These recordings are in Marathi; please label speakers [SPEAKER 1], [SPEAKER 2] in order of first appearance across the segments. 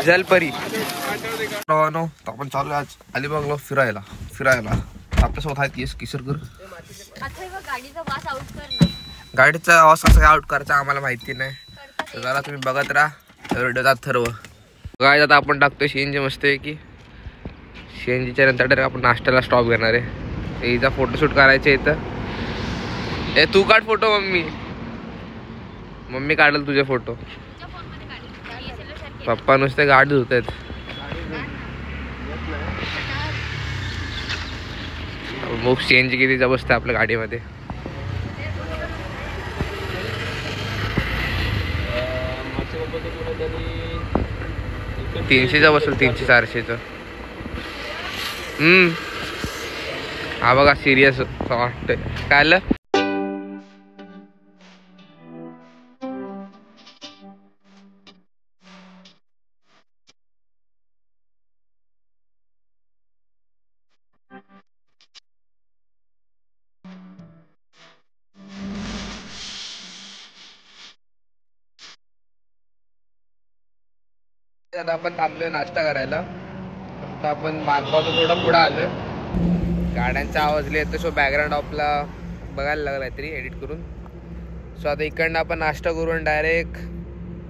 [SPEAKER 1] जलपरी आपण चालू आज अलिबागला फिरायला आपल्यासोबत आहेत किशोरकर. गाडीचा आवाज कसा आउट करायचा आम्हाला माहिती नाही, तर जरा तुम्ही बघत राहा व्हिडिओचा ठरव. काय आता आपण टाकतोय सीएनजी मस्त आहे की सीएनजीच्या नंतर डायरेक्ट आपण नाश्त्याला स्टॉप घेणार आहे. हिचा फोटोशूट करायचे इथं. ए तू काढ फोटो. मम्मी काढल तुझे फोटो. पप्पा नुसते गाडी धुत आहेत. मग सीएनजी किती जबरदस्त आहे आपल्या गाडीमध्ये. 300चा बसेल 300-400चं. हा बघा सिरियस वाटतंय. काय आलं आता आपण थांबलोय नाश्ता करायला. आता आपण मानगावचं थोडं पुढं आलोय. गाड्यांचा आवाज येतो. सो बॅकग्राऊंड आपला बघायला लागला तरी एडिट करून. सो आता इकडनं आपण नाश्ता करून डायरेक्ट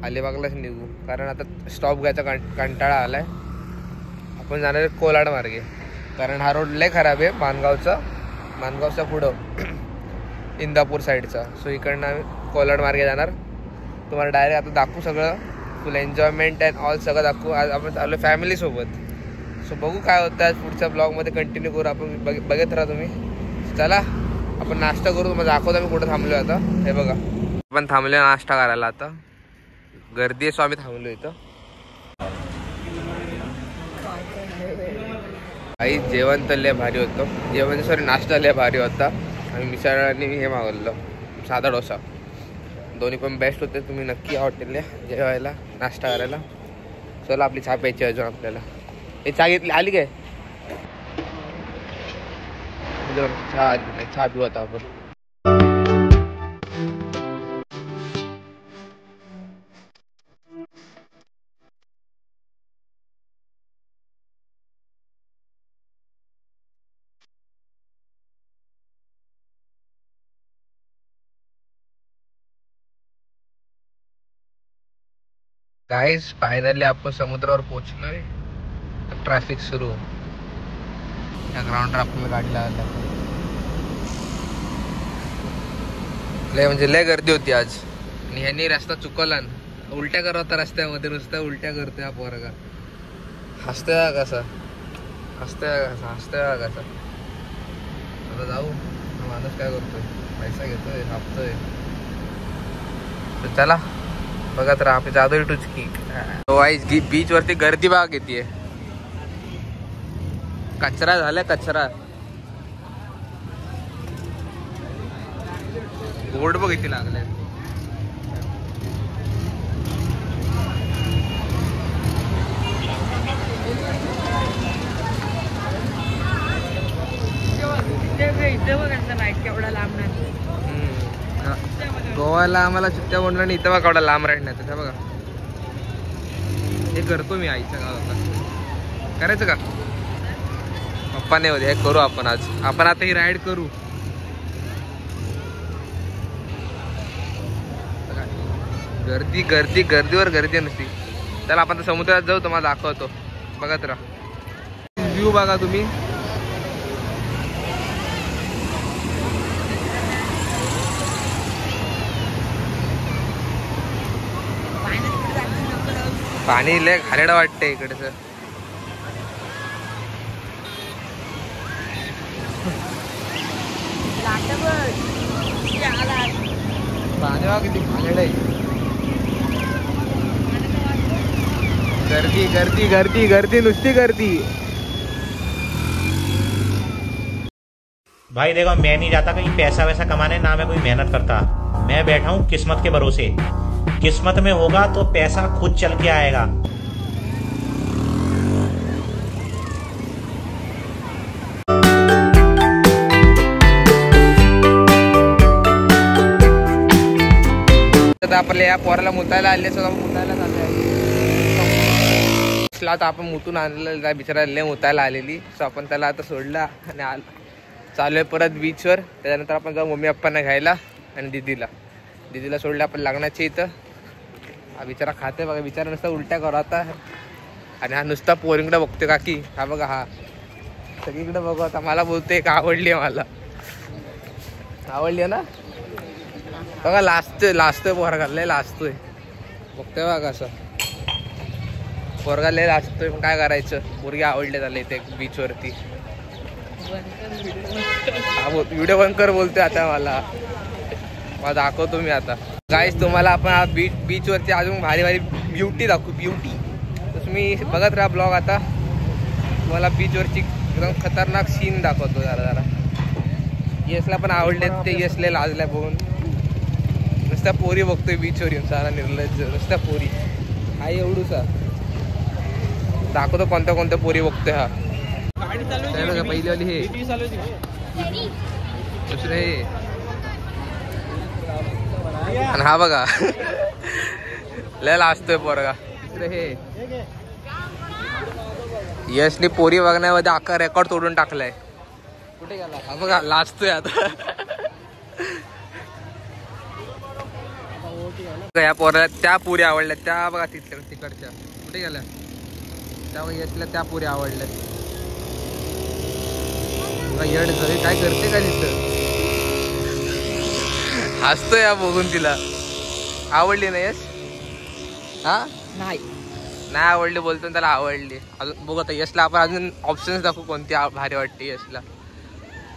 [SPEAKER 1] अलिबागलाच निघू, कारण आता स्टॉप घ्यायचा कंटाळा आलाय. आपण जाणार आहे कोलाड मार्गे, कारण हा रोड लय खराब आहे मानगावचा पुढं इंदापूर साईडचा. सो इकडनं आम्ही कोलाड मार्गे जाणार. तुम्हाला डायरेक्ट आता दाखवू सगळं, फुल एन्जॉयमेंट अँड ऑल सगळं दाखवू. आज आपण चाललो फॅमिलीसोबत. सो बघू काय होतं आज पुढच्या ब्लॉगमध्ये कंटिन्यू करू आपण. बघत राहा तुम्ही. चला आपण नाश्ता करू. तुम्हाला दाखवतो आम्ही कुठं थांबलो आता. हे बघा आपण थांबलो नाश्ता करायला. आता गर्दी आहे सो आम्ही थांबलो इथं. आई जेवण तर लय भारी होतं. सॉरी नाश्ता लय भारी होता. आम्ही मिसळ आणि हे मागवलं साधा डोसा. दोन्ही पण बेस्ट होते. तुम्ही नक्की हॉटेलला जेवायला नाश्ता करायला. चला आपली चहा प्यायची अजून आपल्याला. हे चहा घेतली आली काय चहा पिऊ आता आपण. गाइस फायनली आपण समुद्रावर पोहोचलोय. ट्रॅफिक सुरू. या ग्राउंडवर आपल्याला गाडी लावायला लय म्हणजे लय गर्दी होती आज. आणि ह्यांनी रस्ता चुकवला. उलट्या करत होता रस्त्यामध्ये. नुसत्या उलट्या करतोय हा पोरगा. हसतोय कसा. आता जाऊ. माणूस काय करतोय, पैसा घेतोय हापतोय. तर चला बघत राहा. आपली जादू टुचकी. बीच वरती गर्दी बघा किती आहे. कचरा झालाय कचरा. बोर्ड बघ किती लागले. केवढा लांब नाही. गोव्याला आम्हाला सुट्ट्या बोलणार नाही. इथं बघा केवढा लांब राहणार. तिथं बघा. हे करतो मी आईच्या गावात. करायचं का पप्पा नाही होते. हे करू आपण आज. आपण आता ही राईड करू. गर्दीवर गर्दी नसती. चला आपण तर समुद्रात जाऊ. तुम्हाला दाखवतो. बघत राहा. व्ह्यू बघा तुम्ही. पाणी लय खालेडं वाटतंय इकडे. सर पाणी बघा किती खालेड आहे. गर्दी नुसती गर्दी.
[SPEAKER 2] भाई देखो मैं नहीं जाता कहीं पैसा वैसा कमाने, ना मैं कोई मेहनत करता. मैं बैठा हूँ किस्मत के भरोसे. किस्मत में होगा तो पैसा खुद चल के आएगा.
[SPEAKER 1] आपल्या या पोराला मुतायला आले. मुतायला चालले. यशला आता आपण मुतून आणलेलं बिचारा लय मुतायला आलेली. सो आपण त्याला आता सोडला आणि चालू आहे परत बीचवर. त्याच्यानंतर आपण जाऊ मम्मी पप्पांना घ्यायला आणि दीदीला सोडलं आपण लग्नाच्या इथं. हा बिचारा खाते बघा, बिचारा नुसता उलट्या करू आता. आणि हा नुसता पोरींकडे बघतोय काकी. हा बघा, हा सगळीकडे बघू आता. मला बोलतोय का आवडली आहे, मला आवडली आहे ना. बघा लाजतोय पोरगा, लय लाजतोय. बघतोय बघा कसं पोरगा लय लाजतोय. पण काय करायचं, पोरगी आवडले त्याला इथे बीचवरती. व्हिडिओ बंद कर बोलतोय आता मला दाखवतो मी आता. गाईस तुम्हाला आपण बीचवरती अजून भारी भारी ब्युटी दाखवू. ब्युटी तुम्ही बघत राहा ब्लॉग. आता तुम्हाला बीचवरची एकदम खतरनाक सीन दाखवतो जरा. यशला पण आवडले ते. यशला लाजल्या बघून नुसत्या पोरी बघतोय बीचवर येऊन. सारा निर्लज्ज नुसत्या पोरी. हा एवढूसा दाखवतो कोणत्या पोरी बघतोय. हा बघा पहिलीवाली, हे दुसरं हे, आणि हा बघा लय लाजतोय पोरगा. तिसरं हे. यशने पोरी बघण्यामध्ये अख्खा रेकॉर्ड तोडून टाकलाय. कुठे गेला हा बघा, लाजतोय आता. या पोराला त्या पुरी आवडल्या. त्या बघा तिकडच्या कुठे गेल्या. त्या यशला त्या पुरी आवडल्या. येड घरी काय करते का तिथं. हसतोय या बघून. तिला आवडली ना यश. हा नाही आवडली बोलतो त्याला आवडली. अजून बघू आता यशला आपण अजून ऑप्शन्स दाखवू कोणती भारी वाटते यशला.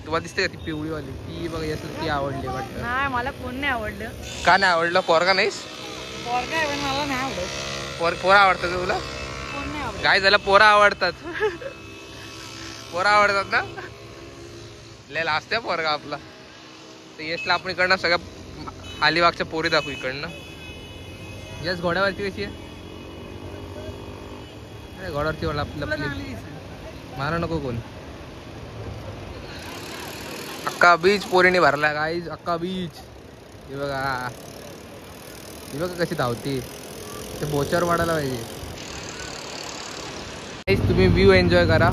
[SPEAKER 1] तुम्हाला दिसते का ती पिवळीवाली, ती बघा यशला ती आवडली वाटतं.
[SPEAKER 3] नाही मला कोण नाही आवडलं.
[SPEAKER 1] का नाही आवडलं. पोरगा नाहीस.
[SPEAKER 3] पोरगा आहे पण मला नाही आवडत.
[SPEAKER 1] पोरं आवडतात का तुला.
[SPEAKER 3] कोण नाही आवडत.
[SPEAKER 1] काय झालं, पोरं आवडतात. पोरं आवडतात ना. लय लाजते पोरगा आपला. तर यशला आपण इकडनं सगळ्या अलिबागच्या पोरी दाखवू इकडनं. यश घोड्यावरती कशी आहे. घोड्यावरती मारा नको कोण. अख्खा बीच पोरीने भरला गाईज, अख्खा बीच. हे बघा कशी धावते. ते बोचावर वाढायला पाहिजे. तुम्ही व्ह्यू एन्जॉय करा.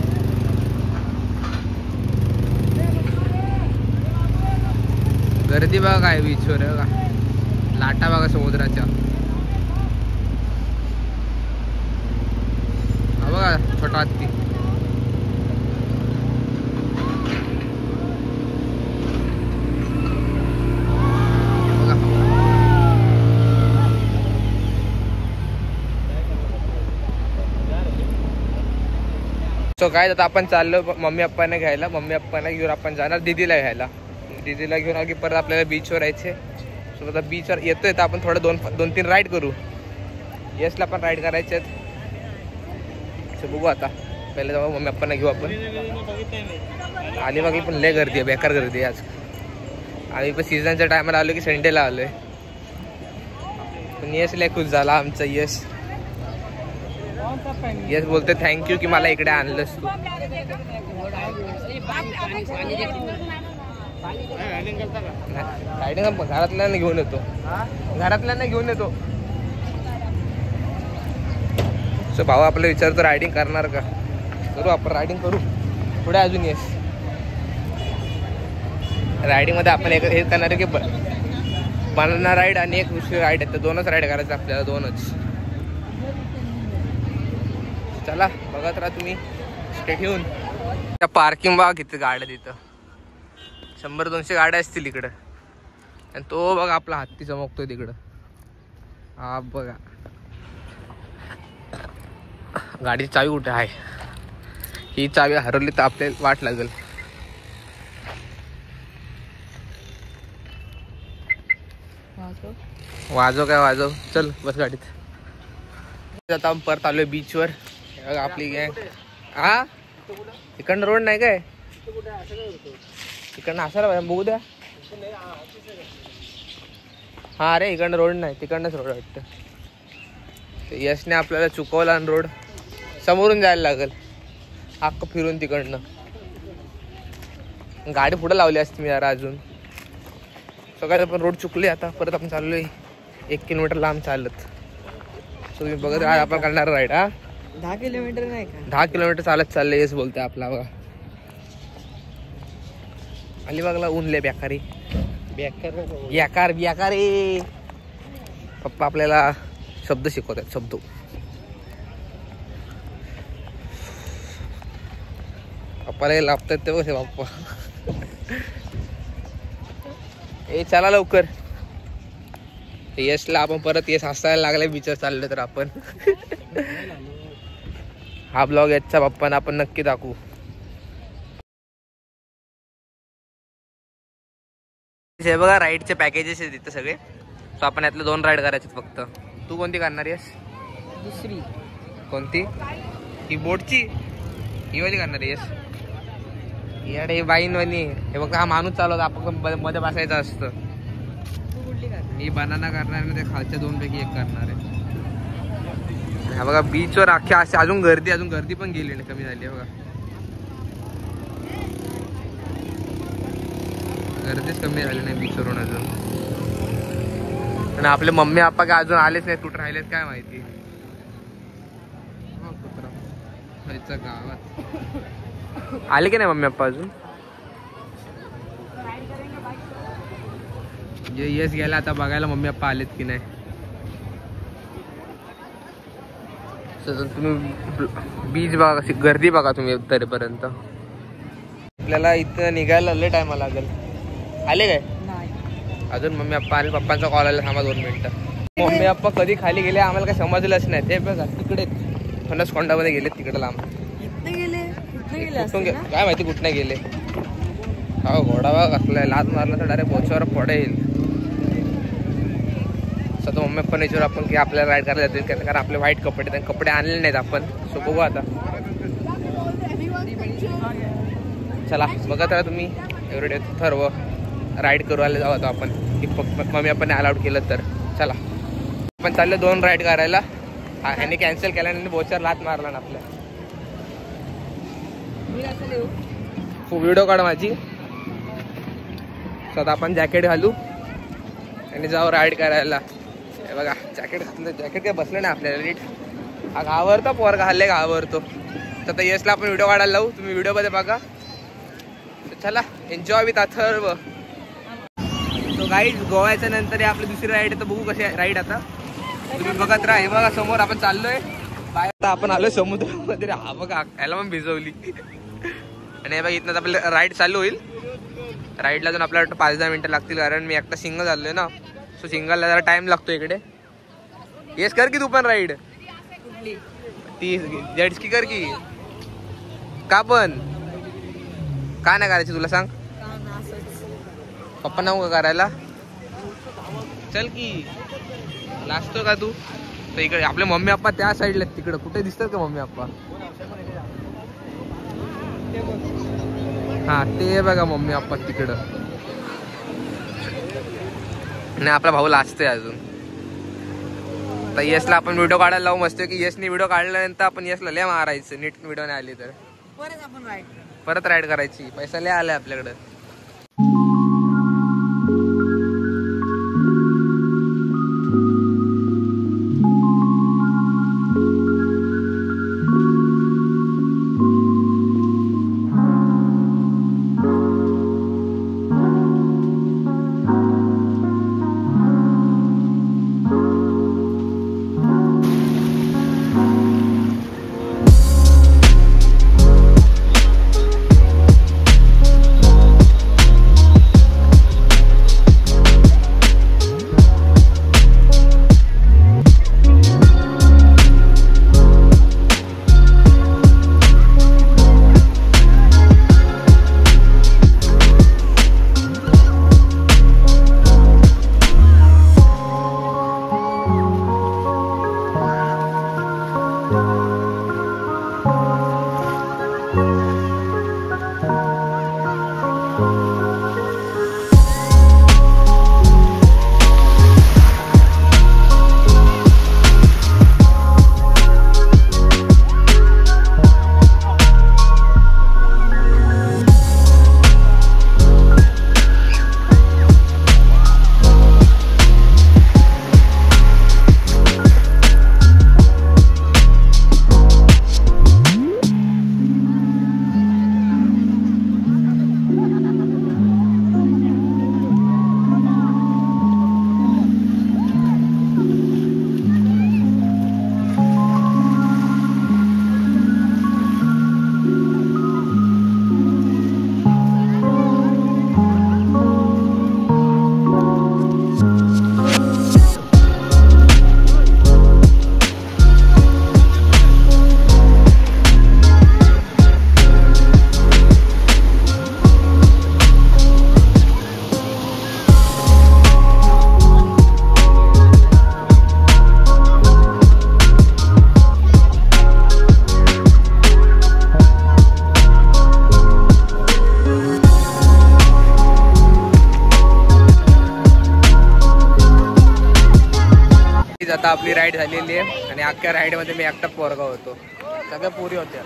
[SPEAKER 1] गर्दी बघा काय बीचवर. बघा लाटा बघा समुद्राच्या. हा बघा छोटा हत्ती. सो काय आता आपण चाललो मम्मी पप्पांना घ्यायला. मम्मी पप्पांना घेऊन आपण जाणार दीदीला घ्यायला. दीदीला घेऊन आधी परत आपल्याला बीचवर यायचे. सो आता बीचवर येतोय तर आपण थोडं दोन तीन राईड करू. यशला पण राईड करायचे आहेत. सो बघू आता. पहिले जाऊ मम्मी पप्पांना घेऊ आपण. अलिबाग पण लय गर्दी आहे, बेकार गर्दी आहे आज. आम्ही पण सीझनच्या टायमाला आलो की संडेला आलोय. पण यश लय खुश झाला आमचा. यश बोलते थँक्यू की मला इकडे आणलंस तू. रायडिंग घरातल्यांना घेऊन येतो. सो भाऊ आपल्याला विचारतो रायडिंग करणार का. करू आपण रायडिंग करू पुढे अजून. यश रायडिंग मध्ये आपण एक हे करणार की बनाना राईड आणि एक दुसरी राईड आहे. तर दोनच राईड करायचं आपल्याला, दोनच. चला बघत राहा तुम्ही. स्टेट येऊन त्या पार्किंग बघा किती गाड्या तिथं. 100-200 गाड्या असतील इकडं. आणि तो बघा आपला हत्ती चमकतोय तिकडं. हा बघा गाडीची चावी कुठे आहे. ही चावी हरवली तर आपल्याला वाट लागेल. वाजव चल बस गाडीत. आता आपण परत आलोय बीचवर. आपली गँग. हा इकडनं रोड नाही काय. इकडनं असायला पाहिजे. बघू द्या. हा अरे इकडनं रोड नाही, तिकडनंच रोड वाटतं. यशने आपल्याला चुकवला आणि रोड समोरून जायला लागेल. अख्खं फिरून तिकडनं. गाडी पुढे लावली असती मी जरा अजून. सगळ्यात पण रोड चुकले. आता परत आपण चाललोय 1 किलोमीटर लांब चालत. सो तुम्ही बघत राहा आपण करणार राईड. हा
[SPEAKER 3] 10 किलोमीटर नाही का?
[SPEAKER 1] 10 किलोमीटर चालत चालले येस बोलते आपला बघा. अलिबागला ऊन लय बेकारी बेकार पप्पा आपल्याला शब्द शिकवतात. शब्द पप्पाला लाभतात ते बघ पप्पा. ए चला लवकर. यशला आपण परत यश हसायला लागले विचार चालले तर आपण हा ब्लॉग याचा पप्पांना आपण नक्की दाखवू. हे बघा राईडचे पॅकेजेस आहेत तिथे सगळे. सो आपण यातले 2 राईड करायचे फक्त. तू कोणती करणार आहेस?
[SPEAKER 3] दुसरी.
[SPEAKER 1] कोणती? ही बोटची ही वाली करणार आहेस? याडे बाईन वाली. हे बघा हा माणूस चालवता आपण मध्ये बसायचं असतं.
[SPEAKER 3] तू कुठली करणार?
[SPEAKER 1] मी बनाना करणार आहे. ते खालच्या 2 पैकी 1 करणार आहे. हा बघा बीचवर अख्ख्या अशी अजून गर्दी पण गेली नाही, कमी झाली आहे बघा. गर्दीच कमी झाली नाही बीचवरून अजून. आणि आपले मम्मी पप्पा काय अजून आलेच नाहीत. कुठं राहिलेत काय माहिती. गावात आले की नाही मम्मी पप्पा अजून? येस गेला आता बघायला मम्मी पप्पा आलेत की नाही. तुम्ही बीच बघा कशी गर्दी बघा तुम्ही तरीपर्यंत. आपल्याला इथं निघायला लय टाइम लागेल. आले काय
[SPEAKER 3] नाही
[SPEAKER 1] अजून? मम्मी पप्पा आले. पप्पांचा कॉल आला. थांबा 2 मिनिटं. मम्मी पप्पा कधी खाली गेले आम्हाला काही समजलंच नाही. ते बघा तिकडे फणसकोंडामध्ये गेले तिकडे लांब.
[SPEAKER 3] इथं गेले
[SPEAKER 1] कुठून काय माहिती कुठं नाही गेले. हा घोडा बघा कसलाय. लात मारला तर डायरेक्ट पोचावर पडेल. स्वतः मम्मी पण याच्यावर आपण की आपल्याला राईड करायला जातील कारण आपले व्हाईट कपडे कपडे आणले नाहीत आपण. सो बघू आता. चला बघत राहा तुम्ही. एवढे ठरव राईड करू जाऊ आता आपण. मम्मी आपण अलाउड केलं तर. चला आपण चाललो 2 राईड करायला. ह्याने कॅन्सल केल्याने बोचार लात मारला ना आपल्या. व्हिडिओ काढ माझी. स्वतः आपण जॅकेट घालू आणि जाऊ राईड करायला. हे बघा जॅकेट घातलं. जॅकेट काय बसलं नाही आपल्याला नीट. हा घाबरतो पोरगा हल्ले घाबरतो. तर यशला आपण व्हिडिओ काढायला लावू. तुम्ही व्हिडिओमध्ये बघा. चला एन्जॉय विथ अथर्व. तो गाईड गोव्याच्या नंतर आपली दुसरी राईड. तर बघू कशी राईड आता तुम्ही बघत राहा. हे बघा समोर आपण चाललोय बाहेर. आपण आलोय समुद्रामध्ये. हा बघा याला पण भिजवली. आणि हे बघा इथनं आपलं राईड चालू होईल. राईडला जाऊन आपल्याला 5-10 मिनिटं लागतील कारण मी एकटा सिंगल झालोय ना. सो सिंगलला जरा टाइम लागतो इकडे. येस कर की तू पण राईड. ती जेटस्की कर की. का पण का नाही करायची तुला सांग? पप्पा नको करायला. चल की लाजतो का तू? तर इकडे आपले मम्मी पप्पा त्या साईडला तिकडे कुठे दिसतात का मम्मी पप्पा? हा ते बघा मम्मी पप्पा तिकडं. नाही आपला भाऊ लाजतोय अजून. तर यशला आपण व्हिडिओ काढायला लावू मस्त की. यशने व्हिडिओ काढल्यानंतर आपण यशला लय मारायचं. नीट व्हिडिओ नाही आली तर परत राईड करायची. पैसा लय आलाय आपल्याकडं. आता आपली राईड झालेली आहे आणि अख्ख्या राईडमध्ये मी एकटा पोरगा होतो, सगळ्या पोरी होत्या.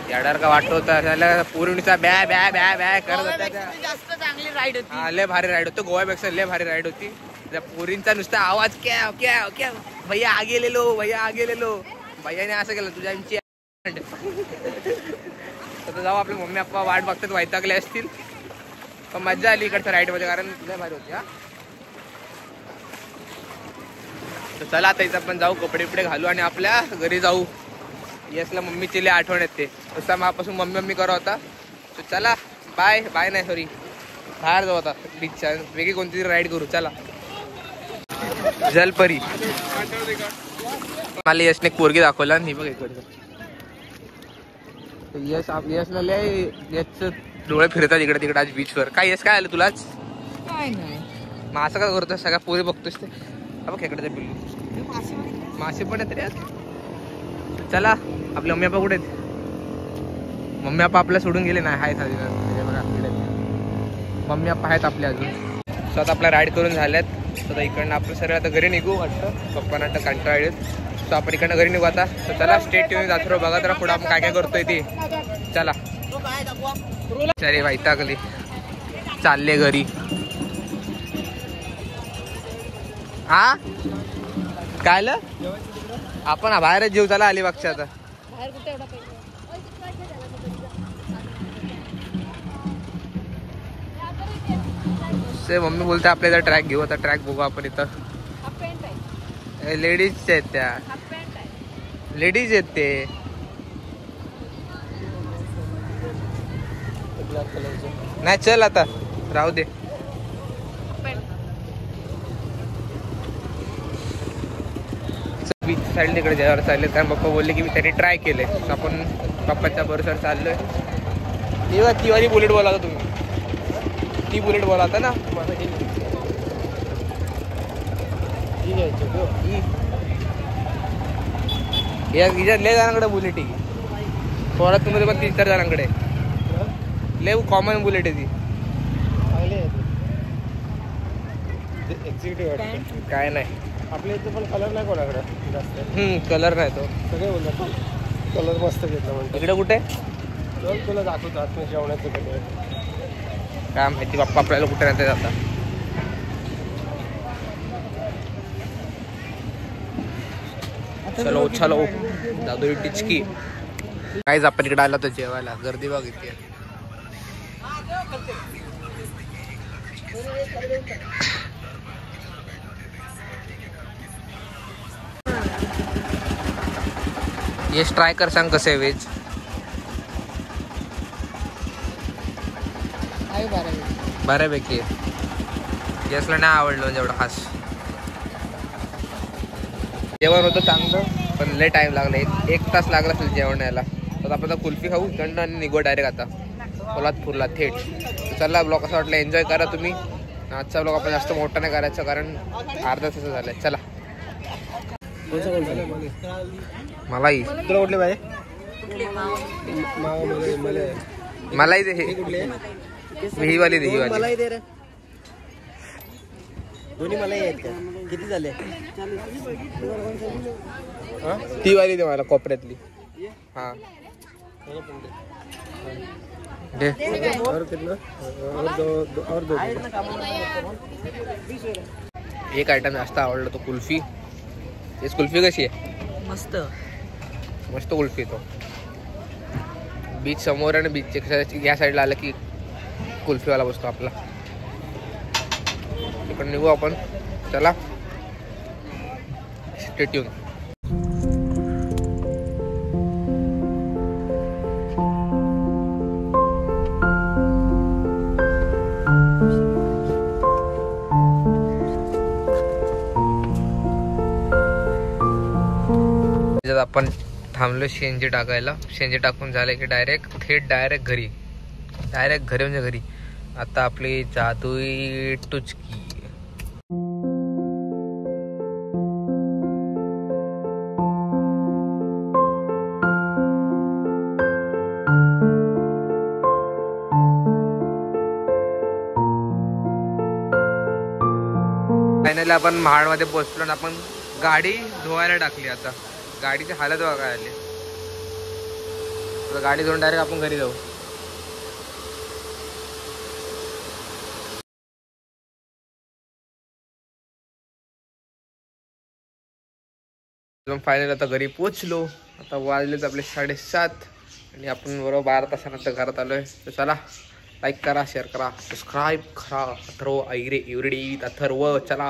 [SPEAKER 1] याडार का वाटत होता त्याला पोरीचा बॅ बॅ बॅ बॅ करत होत्या.
[SPEAKER 3] जास्त चांगली राईड होती.
[SPEAKER 1] हा लय भारी राईड होती, गोव्यापेक्षा लय भारी राईड होती. त्या पोरींचा नुसता आवाज क्या क्या क्या भैया आगे ले लो, भैया आगे ले लो. भैयाने असं केलं तुझ्या आमची. तर जाऊ आपले मम्मी पप्पा वाट बघतात, वैतागले असतील. पण मजा आली इकडच्या राईड मध्ये, कारण लय भारी होती. हा तर चला आता इथं आपण जाऊ, कपडे बिपडे घालू आणि आपल्या घरी जाऊ. यसला मम्मीची लय आठवण येते, तसा मापासून मम्मी मम्मी करत होता. तर चला बाय बाय नाही सॉरी, बाहेर जाऊ आता बीचच्या वेगळी कोणती तरी राईड करू. चला जलपरी. मला यशने एक पोरगी दाखवला नाही बघ इकडचं. यशला लय यशचं डोळे फिरतात इकडे तिकडे आज बीचवर. काय यश काय आलं तुलाच?
[SPEAKER 3] काय नाही.
[SPEAKER 1] मग असं काय करतोस, सगळ्या पोरी बघतोस ते बघ खेकड्याचं पिल्लू. मासे पण आहेत रे आज. चला आपले मम्मी पप्पा कुठे आहेत? मम्मी पप्पा आपल्या सोडून गेले नाही, आहेत मम्मी पप्पा आहेत आपले अजून. सो आता आपल्या राईड करून झाल्यात. तर इकडनं आपण सरळ आता घरी निघू वाटतं, पप्पांना आता कंटाळलेत. सो आपण इकडनं घरी निघू आता. तर चला स्टेट येऊन जातो बघा तर पुढं आपण काय काय करतोय ते. चला अरे वैतागले, चालले घरी. हा काय आपण बाहेरच जेव. चला अलिबागच्या आता.
[SPEAKER 3] बाहेर कुठे एवढा पैसा?
[SPEAKER 1] मम्मी बोलते आपल्या इथं ट्रॅक घेऊ. आता ट्रॅक बघू आपण इथं.
[SPEAKER 3] हाफ पॅन्ट आहे.
[SPEAKER 1] लेडीज आहेत त्या,
[SPEAKER 3] हाफ पॅन्ट आहे.
[SPEAKER 1] लेडीज आहेत ते. नाही चल आता राहू दे.
[SPEAKER 3] Half pant.
[SPEAKER 1] बीच साईड तिकडे जेवायला चालले, कारण पप्पा बोलले की मी त्यांनी ट्राय केले. आपण पप्पाच्या बरोबर चाललोय. ती वाली बुलेट बोलाता तुम्ही, ती बुलेट बोलाता ना. हिच्यात लय जणांकडे बुलेट आहे, थोडा तुम्हाला पण 3-4 जणांकडे लय कॉमन बुलेट आहे ती. काय नाही
[SPEAKER 4] आपल्या इथे पण कलर नाही कोणाकडे जास्त.
[SPEAKER 1] कलर नाही तो.
[SPEAKER 4] सगळे बोलतात कलर मस्त घेतला म्हणतो.
[SPEAKER 1] इकडे कुठे
[SPEAKER 4] चल तुला दाखवतो आत जेवणाचं कडे.
[SPEAKER 1] काय माहिती बाप्पा आपल्याला कुठे राहते आता. चलो चलो दादू टिचकी. काहीच आपण इकडे आला तर जेवायला, गर्दी बघ इथे. येस ट्राय कर, सांग कसं आहे व्हेज. बऱ्यापैकी येसला नाही आवडलं जेवढं खास. जेवण होतं चांगलं, पण लय टाइम लागला, एक तास लागला असेल जेवण यायला. तर आपण आता कुल्फी खाऊ इकडनं आणि निघू डायरेक्ट आता कोल्हापूरला थेट. चला ब्लॉग असं वाटलं एन्जॉय करा तुम्ही. आजचा ब्लॉग आपण जास्त मोठा नाही करायचं, कारण अर्धा तास झालाय. चला मलाही
[SPEAKER 4] तुला कुठले पाहिजे?
[SPEAKER 1] मलाही दे. ही वाली दे, ही वाली.
[SPEAKER 4] मलाही दे रे. दोन्ही मलाही आहेत का? किती झाले?
[SPEAKER 1] ती वाली दे मला कोपऱ्यातली. हा दे.
[SPEAKER 4] और कितना? और दो.
[SPEAKER 1] एक आयटम जास्त आवडला तो कुल्फी. तेच कुल्फी कशी आहे?
[SPEAKER 3] मस्त
[SPEAKER 1] मस्त कुल्फी तो. बीच समोर आणि बीचच्या या साईडला आलं की कुल्फीवाला बसतो आपला. इकडे निघू आपण. चला स्टे ट्यून. आपण थांबलो शेंजी टाकायला. शेंजी टाकून झालं की डायरेक्ट घरी म्हणजे घरी. आता आपली जादुई टुचकी. फायनली आपण महाडमध्ये पोहोचलो आणि आपण गाडी धुवायला टाकली. आता गाडीची हालत बघायला आली. तर गाडी धुवून डायरेक्ट आपण घरी जाऊ. फायनल आता घरी पोचलो. आता वाजलेत आपले 7:30 आणि आपण बरोबर 12 तासानंतर घरात आलोय. तर चला लाईक करा, शेअर करा, सबस्क्राईब करा. अथर्व ऐरे एवढी अथर्व चला.